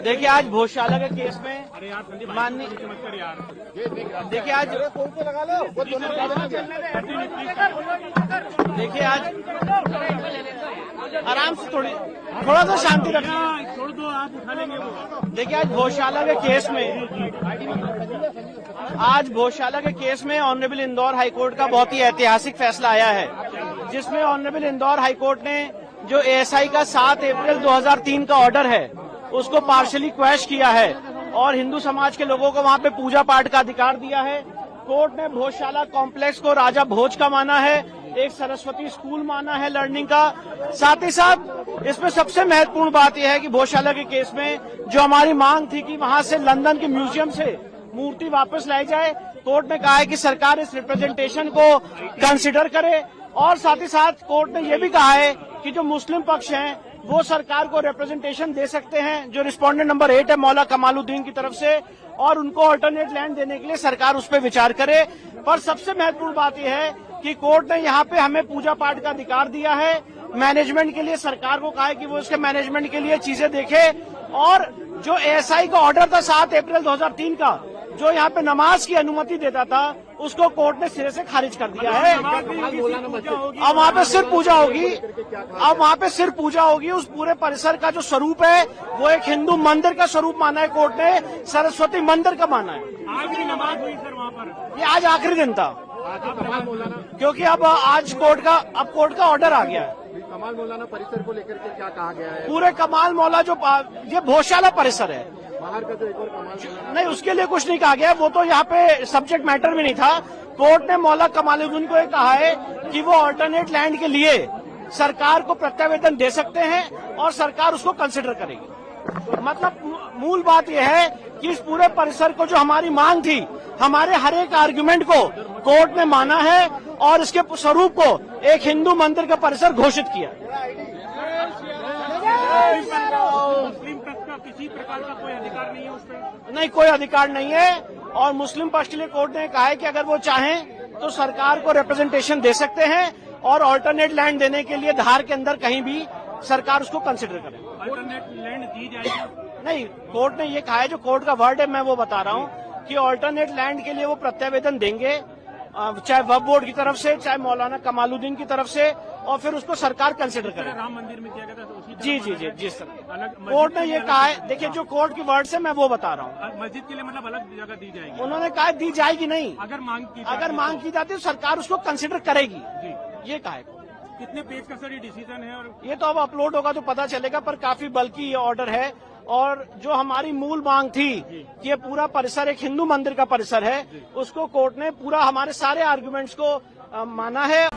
देखिए आज भोजशाला के केस में माननीय देखिए आज आराम से थोड़ा सा शांति रखिए। छोड़ दो, आप उठा लेंगे वो। देखिए आज भोजशाला के केस में ऑनरेबल इंदौर हाईकोर्ट का बहुत ही ऐतिहासिक फैसला आया है, जिसमें ऑनरेबल इंदौर हाईकोर्ट ने जो एएसआई का 7 अप्रैल 2003 का ऑर्डर है उसको पार्शली क्वैश किया है और हिंदू समाज के लोगों को वहां पे पूजा पाठ का अधिकार दिया है। कोर्ट ने भोजशाला कॉम्प्लेक्स को राजा भोज का माना है, एक सरस्वती स्कूल माना है लर्निंग का। साथ ही साथ इसमें सबसे महत्वपूर्ण बात यह है कि भोजशाला के केस में जो हमारी मांग थी कि वहां से लंदन के म्यूजियम से मूर्ति वापस लाई जाए, कोर्ट ने कहा है कि सरकार इस रिप्रेजेंटेशन को कंसिडर करे। और साथ ही साथ कोर्ट ने यह भी कहा है कि जो मुस्लिम पक्ष हैं वो सरकार को रिप्रेजेंटेशन दे सकते हैं, जो रिस्पोंडेंट नंबर 8 है मौला कमालुद्दीन की तरफ से, और उनको अल्टरनेट लैंड देने के लिए सरकार उस पर विचार करे। पर सबसे महत्वपूर्ण बात यह है कि कोर्ट ने यहाँ पे हमें पूजा पाठ का अधिकार दिया है। मैनेजमेंट के लिए सरकार को कहा है कि वो इसके मैनेजमेंट के लिए चीजें देखे। और जो एएसआई का ऑर्डर था 7 अप्रैल 2003 का, जो यहाँ पे नमाज की अनुमति देता था, उसको कोर्ट ने सिरे से खारिज कर दिया है। अब वहाँ पे सिर्फ पूजा होगी। उस पूरे परिसर का जो स्वरूप है वो एक हिंदू मंदिर का स्वरूप माना है कोर्ट ने, सरस्वती मंदिर का माना है। आखिरी नमाज हुई सर वहाँ पर, ये आज आखिरी दिन था, क्योंकि अब आज कोर्ट का ऑर्डर आ गया है। कमाल मौलाना परिसर को लेकर के क्या कहा गया है? पूरे कमाल मौला जो ये भोजशाला परिसर है, बाहर का जो एक और कमाल नहीं, उसके लिए कुछ नहीं कहा गया। वो तो यहाँ पे सब्जेक्ट मैटर में नहीं था। कोर्ट ने मौला कमालुद्दीन को ये कहा है कि वो अल्टरनेट लैंड के लिए सरकार को प्रत्यावेदन दे सकते हैं और सरकार उसको कंसिडर करेगी। मतलब मूल बात यह है कि इस पूरे परिसर को जो हमारी मांग थी, हमारे हर एक आर्ग्यूमेंट को कोर्ट ने माना है और इसके स्वरूप को एक हिंदू मंदिर का परिसर घोषित किया। मुस्लिम पक्ष का किसी प्रकार का कोई अधिकार नहीं है उस पर? नहीं, कोई अधिकार नहीं है। और मुस्लिम पक्ष के लिए कोर्ट ने कहा है कि अगर वो चाहें तो सरकार को रिप्रेजेंटेशन दे सकते हैं और अल्टरनेट लैंड देने के लिए धार के अंदर कहीं भी सरकार उसको कंसिडर करे। अल्टरनेट लैंड दी जाएगी? नहीं, कोर्ट ने ये कहा है, जो कोर्ट का वर्ड है मैं वो बता रहा हूँ कि अल्टरनेट लैंड के लिए वो प्रत्यावेदन देंगे, चाहे वक्फ बोर्ड की तरफ से, चाहे मौलाना कमालुद्दीन की तरफ से, और फिर उसको सरकार कंसिडर करे। राम मंदिर में किया गया था तो उसी जी सर, कोर्ट ने ये कहा है। देखिए जो कोर्ट की वर्ड से मैं वो बता रहा हूँ। मस्जिद के लिए मतलब अलग जगह दी जाएगी? उन्होंने कहा दी जाएगी नहीं, अगर मांग की जाती तो सरकार उसको कंसिडर करेगी, ये कहा है। कितने पेज का सर ये डिसीजन है? और ये तो अब अपलोड होगा तो पता चलेगा, पर काफी बल्कि ये ऑर्डर है। और जो हमारी मूल मांग थी कि ये पूरा परिसर एक हिंदू मंदिर का परिसर है, उसको कोर्ट ने पूरा हमारे सारे आर्गुमेंट्स को माना है।